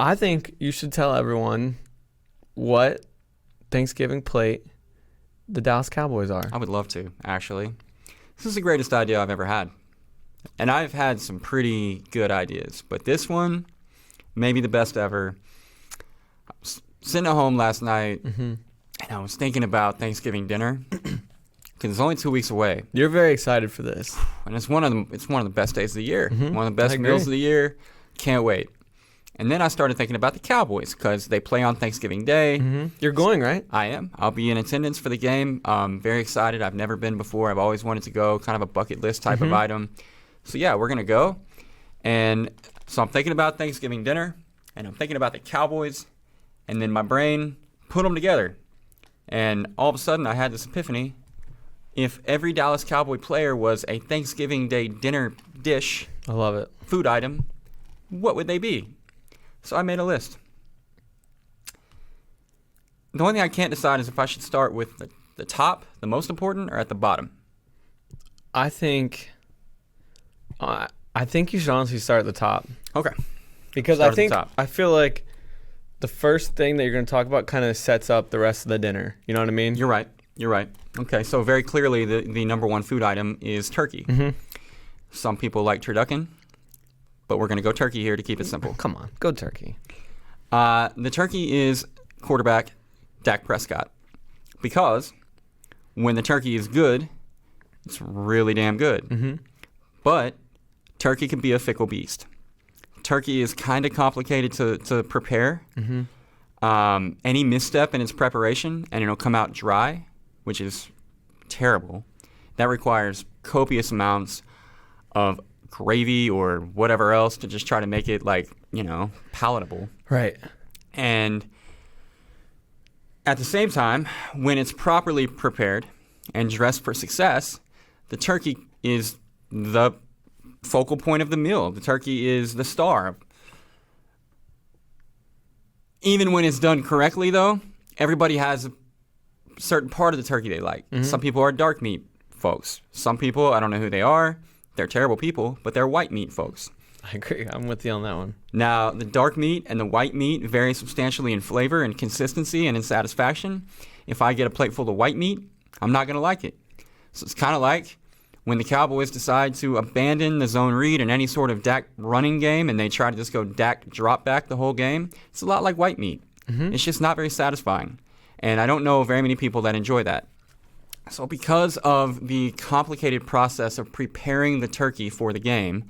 I think you should tell everyone what Thanksgiving plate the Dallas Cowboys are. I would love to, actually. This is the greatest idea I've ever had. And I've had some pretty good ideas, but this one, maybe the best ever. I was sitting at home last night, and I was thinking about Thanksgiving dinner, because it's only 2 weeks away. You're very excited for this. And it's one of the best days of the year, one of the best meals of the year. Can't wait. And then I started thinking about the Cowboys, because they play on Thanksgiving Day. You're going, right? I am. I'll be in attendance for the game. Very excited. I've never been before. I've always wanted to go, kind of a bucket list type of item. So, yeah, we're going to go. And so I'm thinking about Thanksgiving dinner, and I'm thinking about the Cowboys, and then my brain put them together. And all of a sudden, I had this epiphany. If every Dallas Cowboy player was a Thanksgiving Day dinner dish, I love it, food item, what would they be? So I made a list. The only thing I can't decide is if I should start with the top, the most important, or at the bottom. I think you should honestly start at the top. Okay. Because I feel like the first thing that you're going to talk about kind of sets up the rest of the dinner. You know what I mean? You're right. Okay, so very clearly the number one food item is turkey. Some people like turducken, but we're going to go turkey here to keep it simple. Come on, go turkey. The turkey is quarterback Dak Prescott, because when the turkey is good, it's really damn good. But turkey can be a fickle beast. Turkey is kind of complicated to prepare. Any misstep in its preparation, and it'll come out dry, which is terrible. That requires copious amounts of gravy or whatever else to just try to make it, palatable. Right. And at the same time, when it's properly prepared and dressed for success, the turkey is the focal point of the meal. The turkey is the star. Even when it's done correctly, though, everybody has a certain part of the turkey they like. Some people are dark meat folks. Some people, I don't know who they are. They're terrible people, but they're white meat folks. I agree. I'm with you on that one. Now, the dark meat and the white meat vary substantially in flavor and consistency and in satisfaction. If I get a plate full of white meat, I'm not going to like it. So it's kind of like when the Cowboys decide to abandon the zone read in any sort of Dak running game and they try to just go Dak drop back the whole game. It's a lot like white meat. It's just not very satisfying. And I don't know very many people that enjoy that. So because of the complicated process of preparing the turkey for the game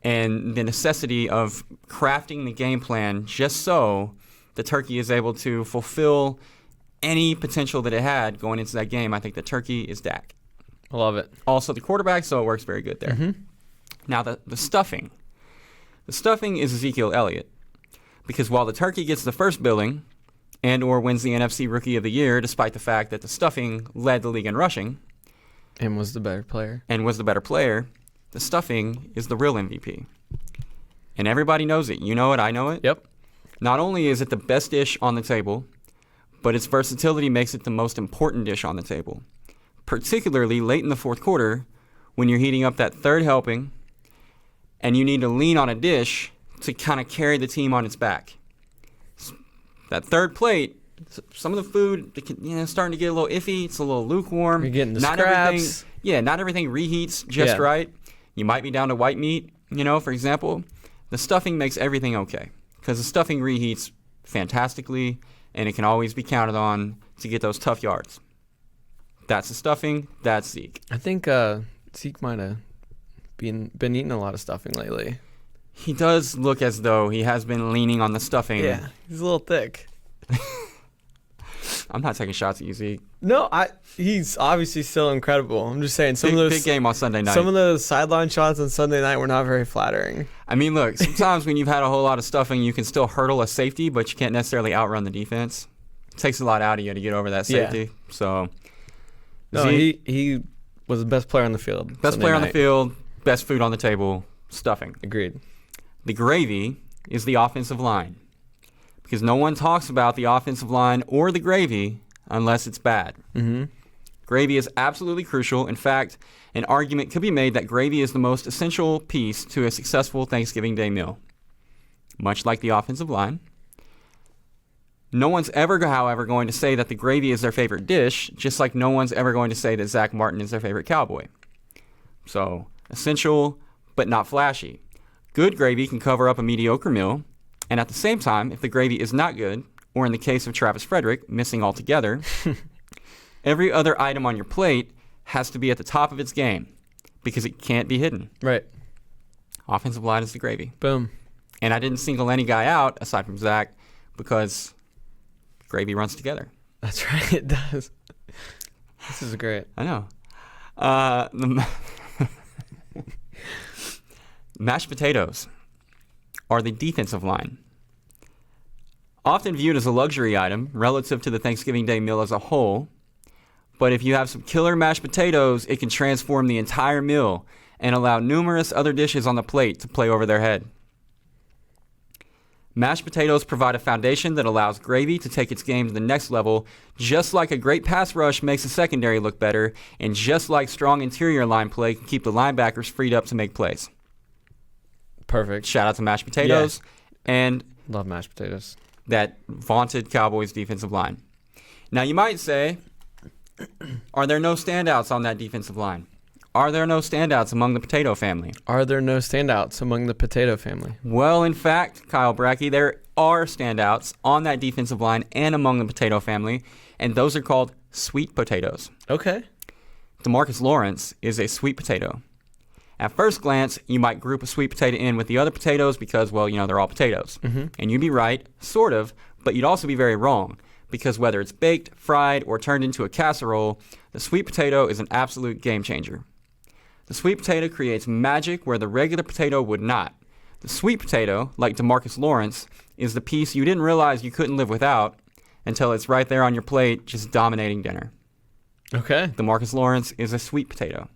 and the necessity of crafting the game plan just so the turkey is able to fulfill any potential that it had going into that game, I think the turkey is Dak. I love it. Also the quarterback, so it works very good there. Now the stuffing. The stuffing is Ezekiel Elliott, because while the turkey gets the first billing and or wins the NFC Rookie of the Year, despite the fact that the stuffing led the league in rushing and was the better player, the stuffing is the real MVP. And everybody knows it. You know it, I know it. Yep. Not only is it the best dish on the table, but its versatility makes it the most important dish on the table, particularly late in the fourth quarter when you're heating up that third helping and you need to lean on a dish to kind of carry the team on its back. That third plate, some of the food starting to get a little iffy. It's a little lukewarm. You're getting the scraps. Not everything reheats just right. You might be down to white meat, for example. The stuffing makes everything okay because the stuffing reheats fantastically, and it can always be counted on to get those tough yards. That's the stuffing. That's Zeke. I think Zeke might have been eating a lot of stuffing lately. He does look as though he has been leaning on the stuffing. Yeah, he's a little thick. I'm not taking shots at you, Zeke. No, he's obviously still incredible. I'm just saying big game on Sunday night. Some of the sideline shots on Sunday night were not very flattering. I mean, look, sometimes when you've had a whole lot of stuffing, you can still hurdle a safety, but you can't necessarily outrun the defense. It takes a lot out of you to get over that safety. Yeah. So, no, he was the best player on the field. Best player on the field, best food on the table, stuffing. Agreed. The gravy is the offensive line, because no one talks about the offensive line or the gravy unless it's bad. Gravy is absolutely crucial. In fact, an argument could be made that gravy is the most essential piece to a successful Thanksgiving Day meal. much like the offensive line. No one's ever, however, going to say that the gravy is their favorite dish, just like no one's ever going to say that Zach Martin is their favorite Cowboy. So, essential, but not flashy. Good gravy can cover up a mediocre meal, and at the same time, if the gravy is not good, or in the case of Travis Frederick, missing altogether, every other item on your plate has to be at the top of its game because it can't be hidden. Right. Offensive line is the gravy. Boom. And I didn't single any guy out, aside from Zach, because gravy runs together. That's right, it does. This is great. I know. The mashed potatoes are the defensive line. Often viewed as a luxury item relative to the Thanksgiving Day meal as a whole, but if you have some killer mashed potatoes, it can transform the entire meal and allow numerous other dishes on the plate to play over their head. Mashed potatoes provide a foundation that allows gravy to take its game to the next level, just like a great pass rush makes the secondary look better, and just like strong interior line play can keep the linebackers freed up to make plays. Perfect. Shout out to mashed potatoes and love mashed potatoes. That vaunted Cowboys defensive line. Now you might say, are there no standouts on that defensive line? Are there no standouts among the potato family? Are there no standouts among the potato family? Well, in fact, Kyle Brackey, there are standouts on that defensive line and among the potato family, and those are called sweet potatoes. Okay. DeMarcus Lawrence is a sweet potato. At first glance, you might group a sweet potato in with the other potatoes because, well, you know, they're all potatoes. Mm-hmm. And you'd be right, sort of, but you'd also be very wrong because whether it's baked, fried, or turned into a casserole, the sweet potato is an absolute game changer. The sweet potato creates magic where the regular potato would not. The sweet potato, like DeMarcus Lawrence, is the piece you didn't realize you couldn't live without until it's right there on your plate just dominating dinner. Okay. DeMarcus Lawrence is a sweet potato.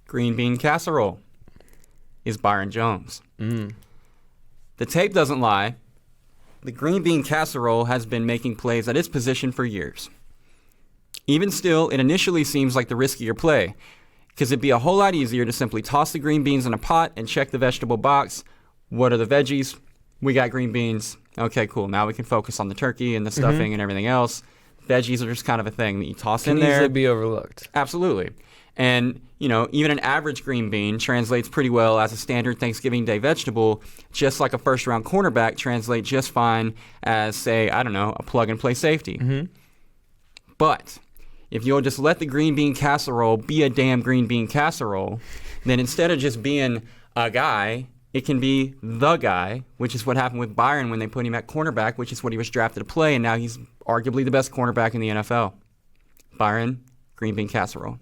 Green bean casserole is Byron Jones. The tape doesn't lie. The green bean casserole has been making plays at its position for years. Even still, it initially seems like the riskier play because it'd be a whole lot easier to simply toss the green beans in a pot and check the vegetable box. What are the veggies? We got green beans. Okay, cool. Now we can focus on the turkey and the stuffing and everything else. Veggies are just kind of a thing that you toss in there. Can easily be overlooked. Absolutely. And, you know, even an average green bean translates pretty well as a standard Thanksgiving Day vegetable, just like a first-round cornerback translates just fine as, say, I don't know, a plug-and-play safety. Mm-hmm. But if you'll just let the green bean casserole be a damn green bean casserole, then instead of just being a guy, it can be the guy, which is what happened with Byron when they put him at cornerback, which is what he was drafted to play, and now he's arguably the best cornerback in the NFL. Byron, green bean casserole.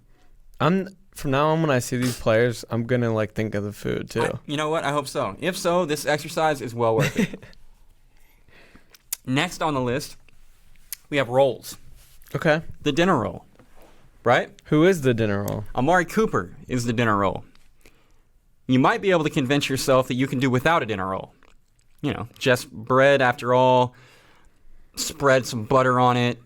From now on, when I see these players, I'm gonna think of the food too. You know what? I hope so. If so, this exercise is well worth it. Next on the list, we have rolls. Okay. The dinner roll, right? Who is the dinner roll? Amari Cooper is the dinner roll. You might be able to convince yourself that you can do without a dinner roll. You know, just bread after all, spread some butter on it,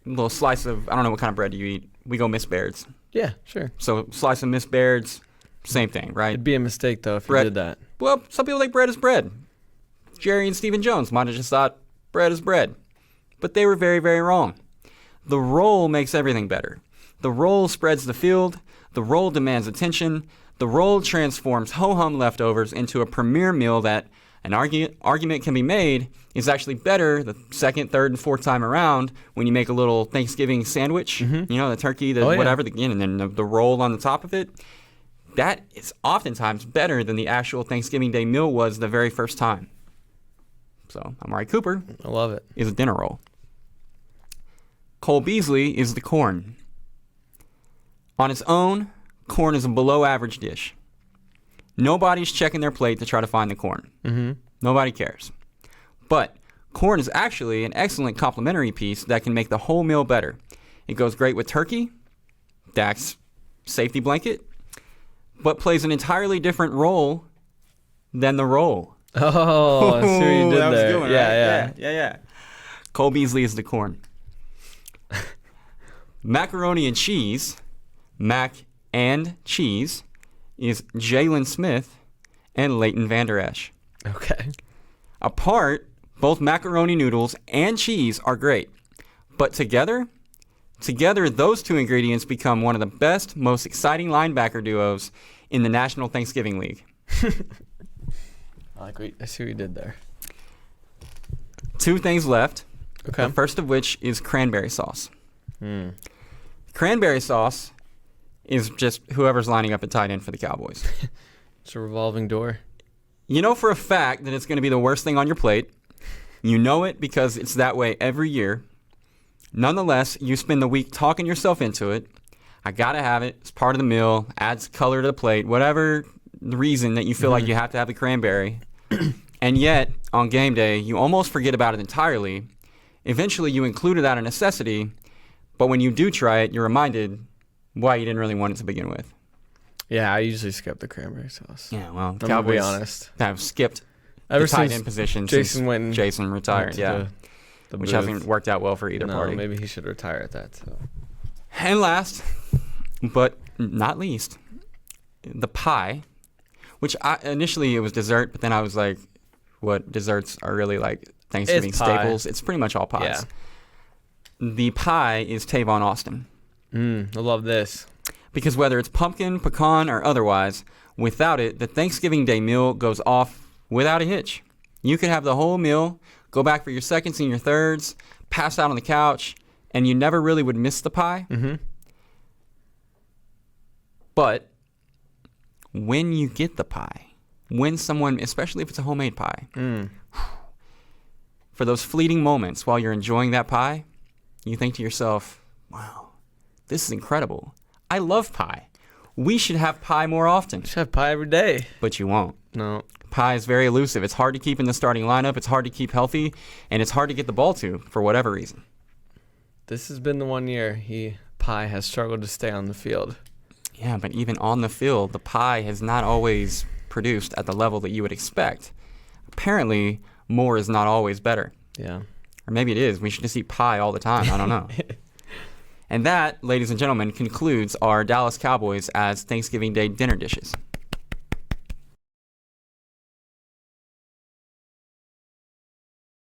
a little slice of, I don't know what kind of bread you eat. We go Miss Baird's. Yeah, sure. So slice of Miss Baird's, same thing, right? It'd be a mistake, though, if bread, you did that. Well, some people think bread is bread. Jerry and Stephen Jones might have just thought bread is bread. But they were very, very wrong. The roll makes everything better. The roll spreads the field. The roll demands attention. The roll transforms ho-hum leftovers into a premier meal that an argument can be made is actually better the second, third, and fourth time around when you make a little Thanksgiving sandwich, you know, the turkey, whatever, and then the roll on the top of it. That is oftentimes better than the actual Thanksgiving Day meal was the very first time. So, Amari Cooper I love it. is a dinner roll. Cole Beasley is the corn. On its own, corn is a below-average dish. Nobody's checking their plate to try to find the corn. Mm-hmm. Nobody cares. But corn is actually an excellent complementary piece that can make the whole meal better. It goes great with turkey, Dak's safety blanket, but plays an entirely different role than the roll. Oh, I see what you did that was there. a good one, right? Yeah. Cole Beasley is the corn. Macaroni and cheese, mac and cheese, is Jalen Smith, and Leighton Vander Esch. Okay. Apart, both macaroni noodles and cheese are great. But together, those two ingredients become one of the best, most exciting linebacker duos in the National Thanksgiving League. I see what you did there. 2 things left. Okay. The first of which is cranberry sauce. Mm. Cranberry sauce is just whoever's lining up at tight end for the Cowboys. It's a revolving door. You know for a fact that it's going to be the worst thing on your plate. You know it because it's that way every year. Nonetheless, you spend the week talking yourself into it. I got to have it. It's part of the meal. Adds color to the plate. Whatever the reason that you feel like you have to have the cranberry. And yet, on game day, you almost forget about it entirely. Eventually, you include it out of necessity. But when you do try it, you're reminded why you didn't really want it to begin with. Yeah, I usually skip the cranberry sauce. Yeah, well, I'm Cowboys be honest. have skipped Ever the tight since end position Jason since Jason retired. Yeah. Which booth. hasn't worked out well for either party. Maybe he should retire at that. So. And last, but not least, the pie, which initially it was dessert, but then I was like, what desserts are really like Thanksgiving staples? It's pretty much all pies. Yeah. The pie is Tavon Austin. I love this. Because whether it's pumpkin, pecan, or otherwise, without it, the Thanksgiving Day meal goes off without a hitch. You could have the whole meal, go back for your seconds and your thirds, pass out on the couch, and you never really would miss the pie. Mm-hmm. But when you get the pie, when someone, especially if it's a homemade pie, for those fleeting moments while you're enjoying that pie, you think to yourself, wow, this is incredible. I love pie. We should have pie more often. We should have pie every day. But you won't. No. Pie is very elusive. It's hard to keep in the starting lineup. It's hard to keep healthy. And it's hard to get the ball to for whatever reason. This has been the one year Pie has struggled to stay on the field. Yeah, but even on the field, the pie has not always produced at the level that you would expect. Apparently, more is not always better. Yeah. Or maybe it is. We should just eat pie all the time. I don't know. And that, ladies and gentlemen, concludes our Dallas Cowboys as Thanksgiving Day dinner dishes.